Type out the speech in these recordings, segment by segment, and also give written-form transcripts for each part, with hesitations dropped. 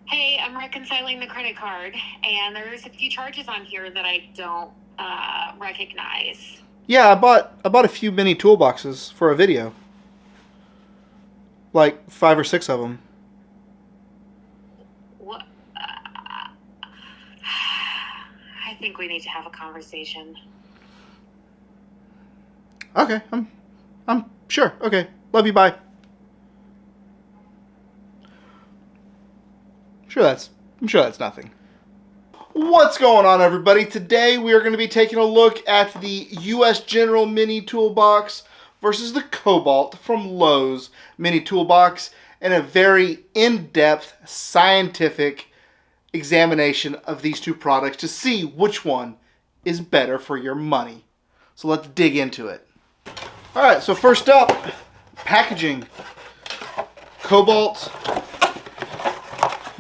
Hey, I'm reconciling the credit card, and there's a few charges on here that I don't recognize. Yeah, I bought a few mini toolboxes for a video. Like 5 or 6 of them. What? I think we need to have a conversation. Okay, I'm sure. Okay. Love you, bye. I'm sure that's nothing. What's going on, everybody? Today we are going to be taking a look at the US General Mini Toolbox versus the Kobalt from Lowe's Mini Toolbox, and a very in-depth scientific examination of these two products to see which one is better for your money. So let's dig into it. Alright, so first up, packaging. Kobalt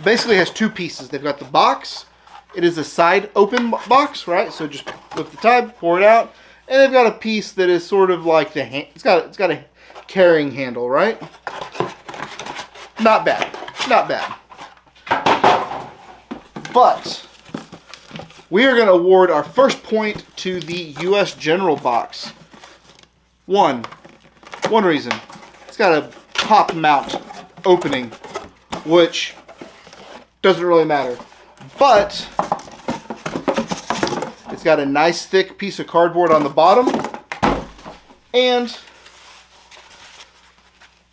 basically has two pieces. They've got the box. It is a side open box, right? So just lift the tab, pour it out, and they've got a piece that is sort of like the hand. It's got a carrying handle, right? Not bad, not bad. But we are going to award our first point to the US General box. One reason, it's got a top mount opening, which doesn't really matter. But it's got a nice thick piece of cardboard on the bottom and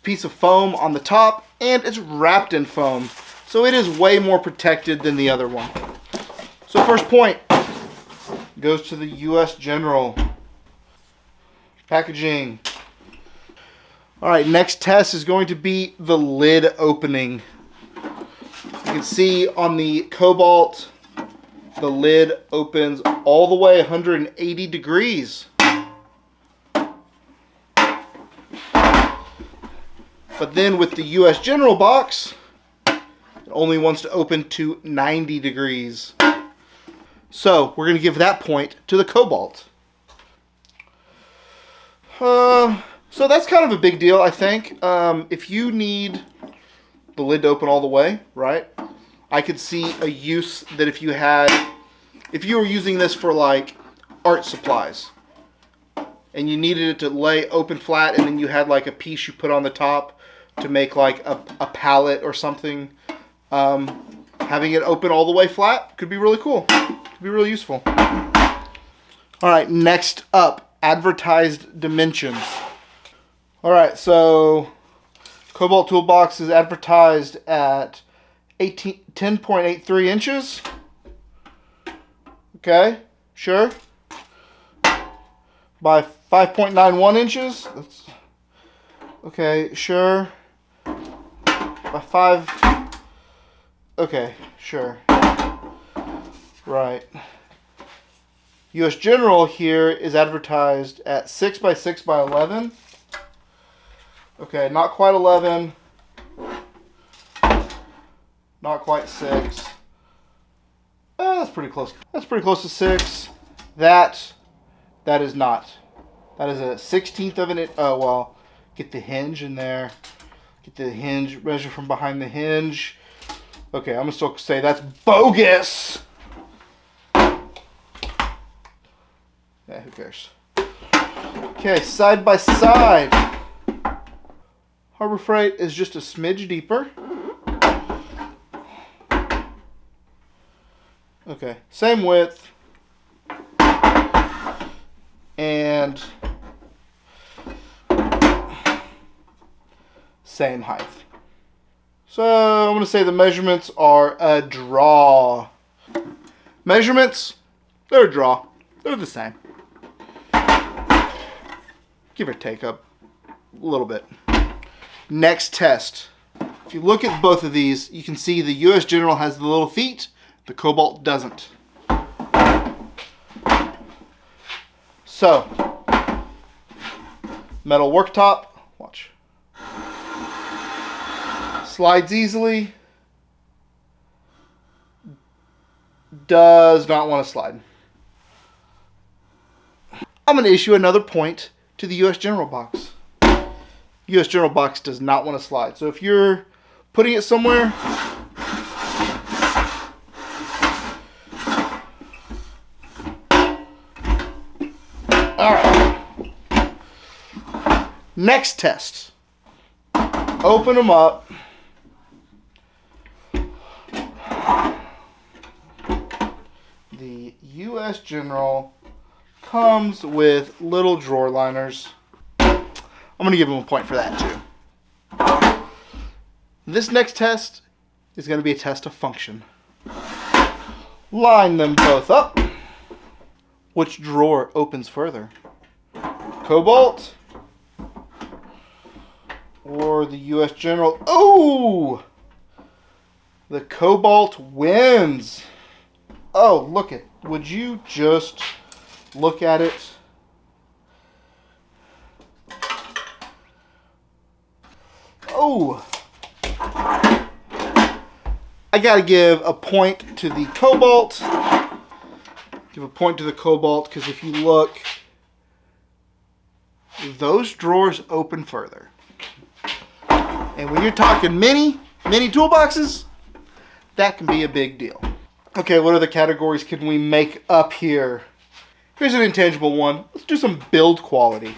piece of foam on the top, and it's wrapped in foam. So it is way more protected than the other one. So first point goes to the US General. Packaging. Alright, next test is going to be the lid opening. You can see on the Kobalt, the lid opens all the way 180 degrees. But then with the US General box, it only wants to open to 90 degrees. So we're going to give that point to the Kobalt. So that's kind of a big deal, I think. If you need the lid to open all the way, right? I could see a use that if you were using this for like art supplies and you needed it to lay open flat, and then you had like a piece you put on the top to make like a palette or something, having it open all the way flat could be really cool. Could be really useful. All right, next up, advertised dimensions. All right, so Kobalt Toolbox is advertised at 10.83 inches. Okay, sure. By 5.91 inches. That's okay, sure. By 5. Okay, sure. Right. US General here is advertised at 6 by 6 by 11. Okay, not quite 11. Not quite 6. That's pretty close. That's pretty close to 6. That is not. That is a 1/16 of an inch. Oh, well, get the hinge in there. Get the hinge, measure from behind the hinge. Okay, I'm going to still say that's bogus. Yeah, who cares? Okay, side by side. Harbor Freight is just a smidge deeper. Okay, same width. And same height. So I'm going to say the measurements are a draw. Measurements, they're a draw. They're the same. Give or take a little bit. Next test. If you look at both of these, you can see the US General has the little feet, the Kobalt doesn't. So, metal worktop, watch. Slides easily. Does not want to slide. I'm going to issue another point to the US General box. US General box does not want to slide. So if you're putting it somewhere, All right. Next test. Open them up. The U.S. General comes with little drawer liners. I'm going to give them a point for that too. This next test is going to be a test of function. Line them both up. Which drawer opens further? Kobalt or the U.S. General? Oh! The Kobalt wins. Oh, look it. Would you just look at it? Oh! I gotta give a point to the Kobalt. Give a point to the Kobalt because if you look, those drawers open further. And when you're talking mini toolboxes, that can be a big deal. Okay, what other categories can we make up here? Here's an intangible one. Let's do some build quality.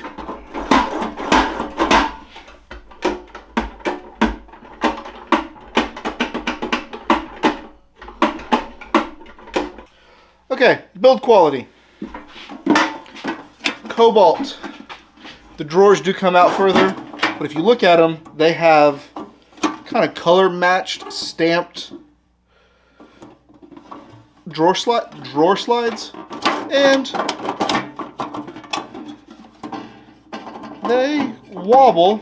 Okay, build quality. Kobalt. The drawers do come out further, but if you look at them, they have kind of color matched, stamped drawer slides, and they wobble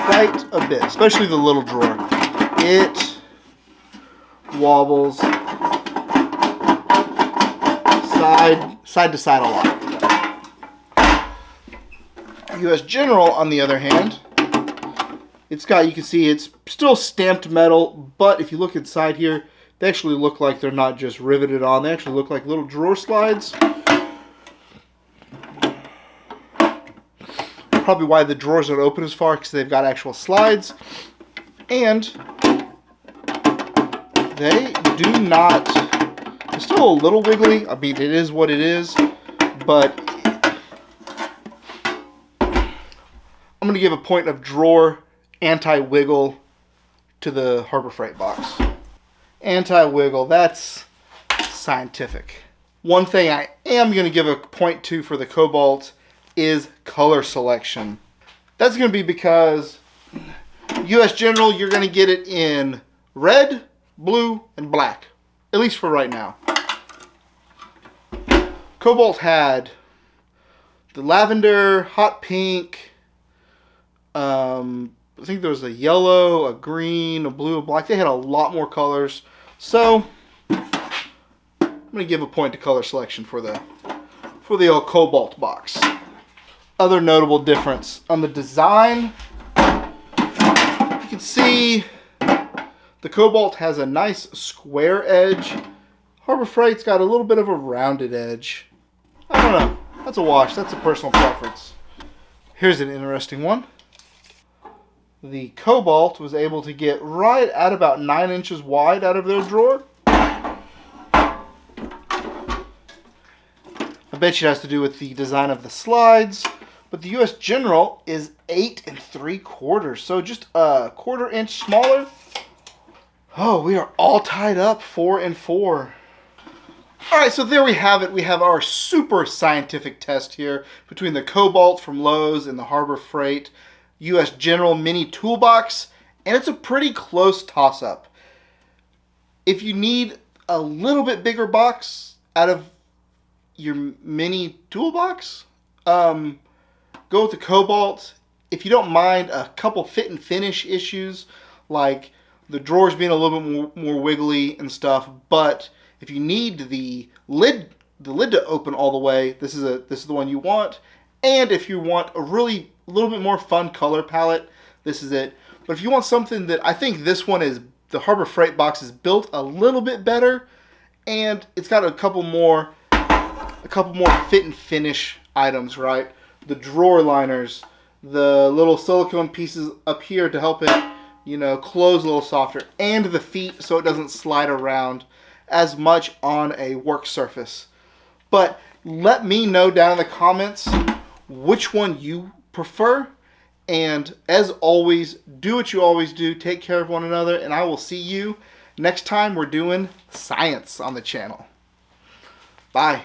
quite a bit, especially the little drawer. It wobbles side to side a lot. U.S. General, on the other hand, it's got, you can see it's still stamped metal, but if you look inside here, they actually look like they're not just riveted on. They actually look like little drawer slides. Probably why the drawers don't open as far, because they've got actual slides. And they do not, it's still a little wiggly. I mean, it is what it is, but I'm going to give a point of drawer anti-wiggle to the Harbor Freight box. Anti-wiggle, that's scientific. One thing I am going to give a point to for the Kobalt is color selection. That's going to be because U.S. General, you're going to get it in red, blue, and black. At least for right now. Kobalt had the lavender, hot pink, I think there was a yellow, a green, a blue, a black. They had a lot more colors. So I'm going to give a point to color selection for the old Kobalt box. Other notable difference on the design, you can see the Kobalt has a nice square edge. Harbor Freight's got a little bit of a rounded edge. I don't know. That's a wash. That's a personal preference. Here's an interesting one. The Kobalt was able to get right at about 9 inches wide out of their drawer. I bet you it has to do with the design of the slides. But the U.S. General is 8 3/4, so just a 1/4 inch smaller. Oh, we are all tied up 4 4. All right, so there we have it. We have our super scientific test here between the Kobalt from Lowe's and the Harbor Freight U.S. General Mini Toolbox, and it's a pretty close toss-up. If you need a little bit bigger box out of your Mini Toolbox, go with the Kobalt. If you don't mind a couple fit and finish issues, like the drawers being a little bit more wiggly and stuff, but if you need the lid to open all the way, this is the one you want. And if you want a little bit more fun color palette, this is it. But if you want something that, I think this one is, the Harbor Freight box is built a little bit better, and it's got a couple more fit and finish items, right? The drawer liners, the little silicone pieces up here to help it, close a little softer, and the feet so it doesn't slide around as much on a work surface. But let me know down in the comments which one you prefer. And as always, do what you always do. Take care of one another. And I will see you next time we're doing science on the channel. Bye.